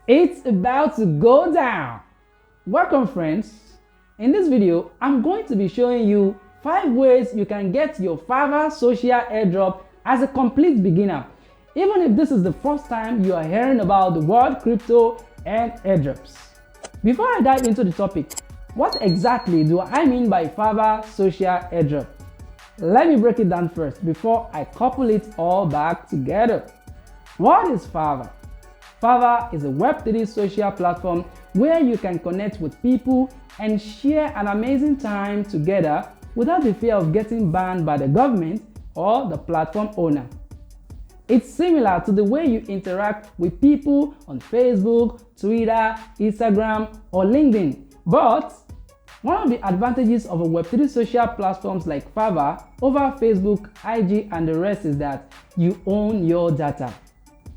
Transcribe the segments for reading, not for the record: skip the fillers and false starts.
It's about to go down. Welcome friends. In this video, I'm going to be showing you 5 ways you can get your Phaver social airdrop as a complete beginner, even if this is the first time you are hearing about the word crypto and airdrops. Before I dive into the topic, what exactly do I mean by Phaver social airdrop? Let me break it down first before I couple it all back together. What is Phaver? Phaver is a Web3 social platform where you can connect with people and share an amazing time together without the fear of getting banned by the government or the platform owner. It's similar to the way you interact with people on Facebook, Twitter, Instagram, or LinkedIn. But one of the advantages of a Web3 social platforms like Phaver over Facebook, IG, and the rest is that you own your data.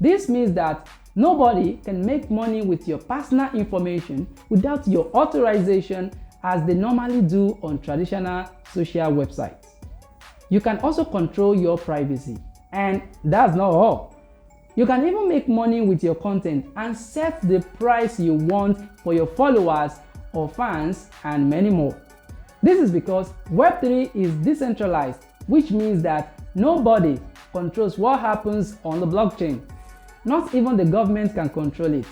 This means that nobody can make money with your personal information without your authorization as they normally do on traditional social websites. You can also control your privacy. And that's not all. You can even make money with your content and set the price you want for your followers or fans and many more. This is because Web3 is decentralized, which means that nobody controls what happens on the blockchain. Not even the government can control it.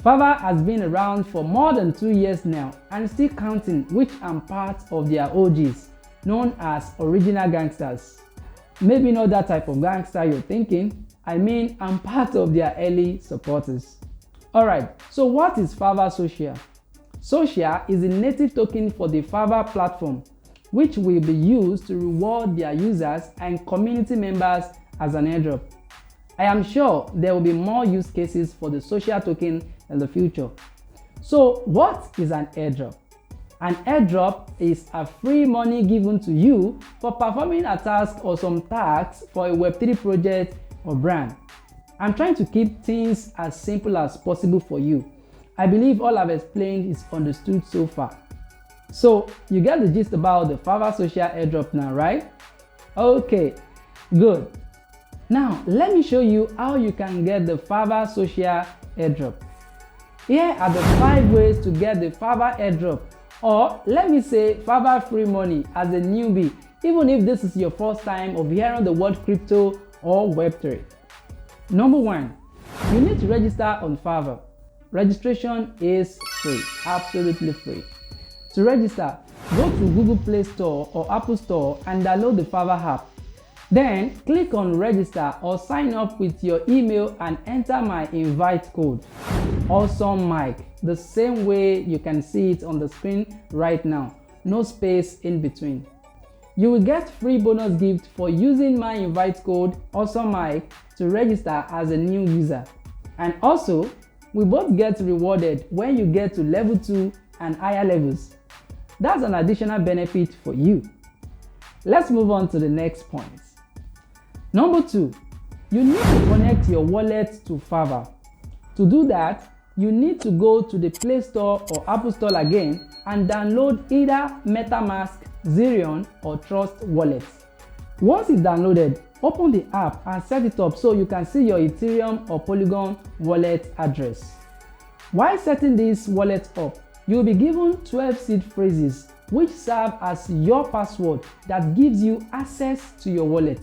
Phaver has been around for more than 2 years now and still counting, which I'm part of their OGs, known as original gangsters. Maybe not that type of gangster you're thinking. I mean, I'm part of their early supporters. Alright, so what is Phaver Social? Social is a native token for the Phaver platform, which will be used to reward their users and community members as an airdrop. I am sure there will be more use cases for the social token in the future. So what is an airdrop? An airdrop is a free money given to you for performing a task or some tasks for a Web3 project or brand. I'm trying to keep things as simple as possible for you. I believe all I've explained is understood so far. So you get the gist about the Phaver social airdrop now, right? Okay, good. Now let me show you how you can get the Phaver social airdrop. Here are the 5 ways to get the Phaver airdrop, or let me say Phaver free money as a newbie, even if this is your first time of hearing the word crypto or Web3. Number 1, you need to register on Phaver. Registration is free, absolutely free. To register, go to Google Play Store or Apple Store and download the Phaver app. Then click on register or sign up with your email and enter my invite code, awesomemike, the same way you can see it on the screen right now, no space in between. You will get free bonus gift for using my invite code awesomemike to register as a new user. And also, we both get rewarded when you get to level 2 and higher levels. That's an additional benefit for you. Let's move on to the next point. Number 2, you need to connect your wallet to Phaver. To do that, you need to go to the Play Store or Apple Store again and download either MetaMask, Zerion, or Trust wallets. Once it's downloaded, open the app and set it up so you can see your Ethereum or Polygon wallet address. While setting this wallet up, you will be given 12 seed phrases which serve as your password that gives you access to your wallet.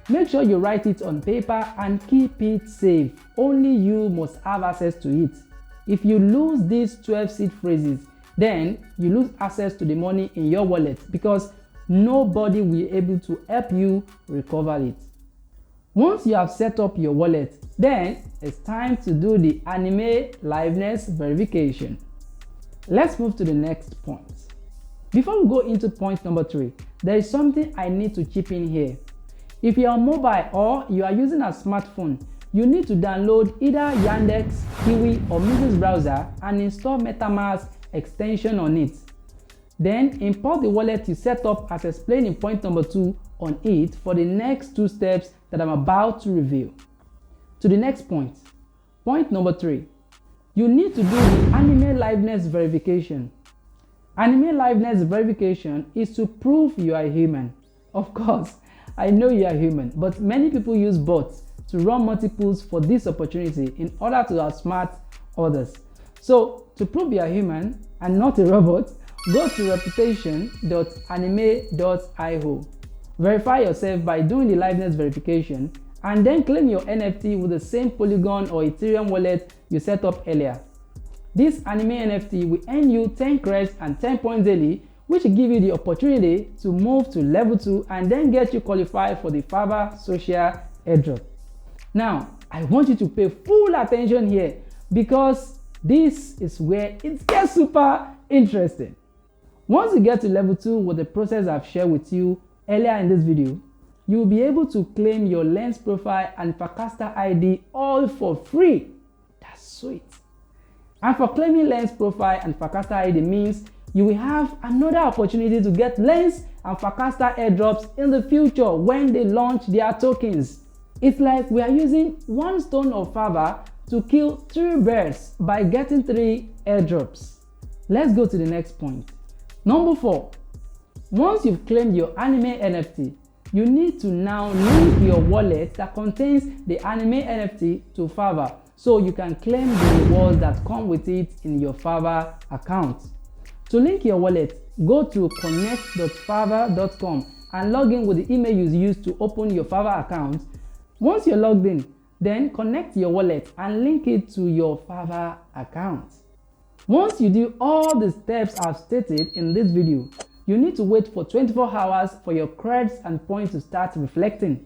Make sure you write it on paper and keep it safe. Only you must have access to it. If you lose these 12 seed phrases, then you lose access to the money in your wallet because nobody will be able to help you recover it. Once you have set up your wallet, then it's time to do the anime liveness verification. Let's move to the next point. Before we go into point number 3, there is something I need to chip in here. If you are mobile or you are using a smartphone, you need to download either Yandex, Kiwi, or Mises browser and install MetaMask extension on it. Then import the wallet you set up as explained in point number 2 on it for the next 2 steps that I'm about to reveal. To the next point. Point number 3. You need to do the anime liveness verification. Anime liveness verification is to prove you are human. Of course, I know you are human, but many people use bots to run multiples for this opportunity in order to outsmart others. So to prove you are human and not a robot, go to reputation.anime.io. Verify yourself by doing the liveness verification and then claim your NFT with the same Polygon or Ethereum wallet you set up earlier. This anime NFT will earn you 10 credits and 10 points daily, which will give you the opportunity to move to level 2 and then get you qualified for the Phaver social airdrop. Now, I want you to pay full attention here because this is where it gets super interesting. Once you get to level 2 with the process I've shared with you earlier in this video, you will be able to claim your lens profile and Farcaster ID all for free. That's sweet. And for claiming lens profile and Farcaster ID means you will have another opportunity to get lens and Farcaster airdrops in the future when they launch their tokens. It's like we are using one stone of Phaver to kill 3 birds by getting 3 airdrops. Let's go to the next point. Number 4. Once you've claimed your anime NFT, you need to now link your wallet that contains the anime NFT to Phaver so you can claim the rewards that come with it in your Phaver account. To link your wallet, go to connect.phaver.com and log in with the email you used to open your Phaver account. Once you're logged in, then connect your wallet and link it to your Phaver account. Once you do all the steps I've stated in this video, you need to wait for 24 hours for your credits and points to start reflecting.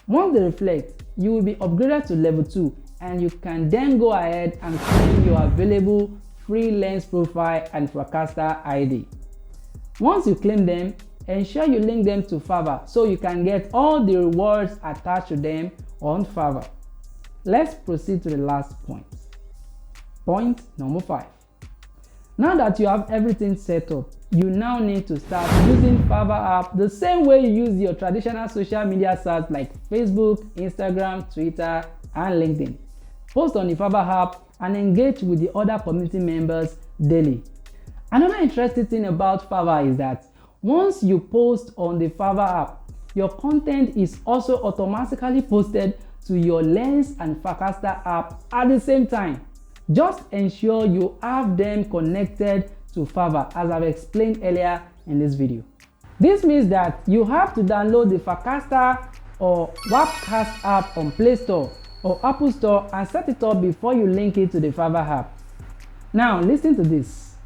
Once they reflect, you will be upgraded to level 2 and you can then go ahead and claim your available free lens profile and Farcaster ID. Once you claim them, ensure you link them to Phaver so you can get all the rewards attached to them on Phaver. Let's proceed to the last point. Point number 5. Now that you have everything set up, you now need to start using Phaver app the same way you use your traditional social media sites like Facebook, Instagram, Twitter, and LinkedIn. Post on the Phaver app and engage with the other community members daily. Another interesting thing about Phaver is that once you post on the Phaver app, your content is also automatically posted to your Lens and Farcaster app at the same time. Just ensure you have them connected to Phaver as I've explained earlier in this video. This means that you have to download the Farcaster or Webcast app on Play Store or Apple Store and set it up before you link it to the Phaver app. Now listen to this.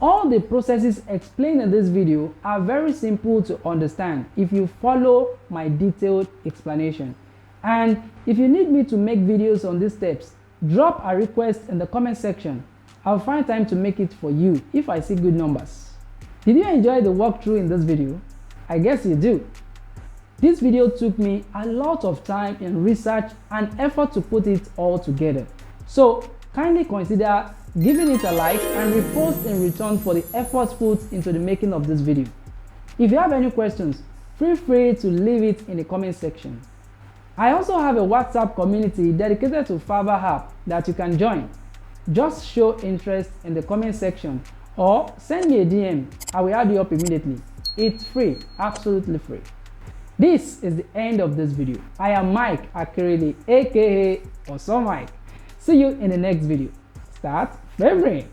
All the processes explained in this video are very simple to understand if you follow my detailed explanation. And if you need me to make videos on these steps, drop a request in the comment section. I'll find time to make it for you if I see good numbers. Did you enjoy the walkthrough in this video? I guess you do. This video took me a lot of time in research and effort to put it all together. So kindly consider giving it a like and repost in return for the efforts put into the making of this video. If you have any questions, feel free to leave it in the comment section. I also have a WhatsApp community dedicated to Phaver app that you can join. Just show interest in the comment section or send me a DM. I will add you up immediately. It's free, absolutely free. This is the end of this video. I am Mike Akirili, aka Awesome Mike. See you in the next video. Start favoring.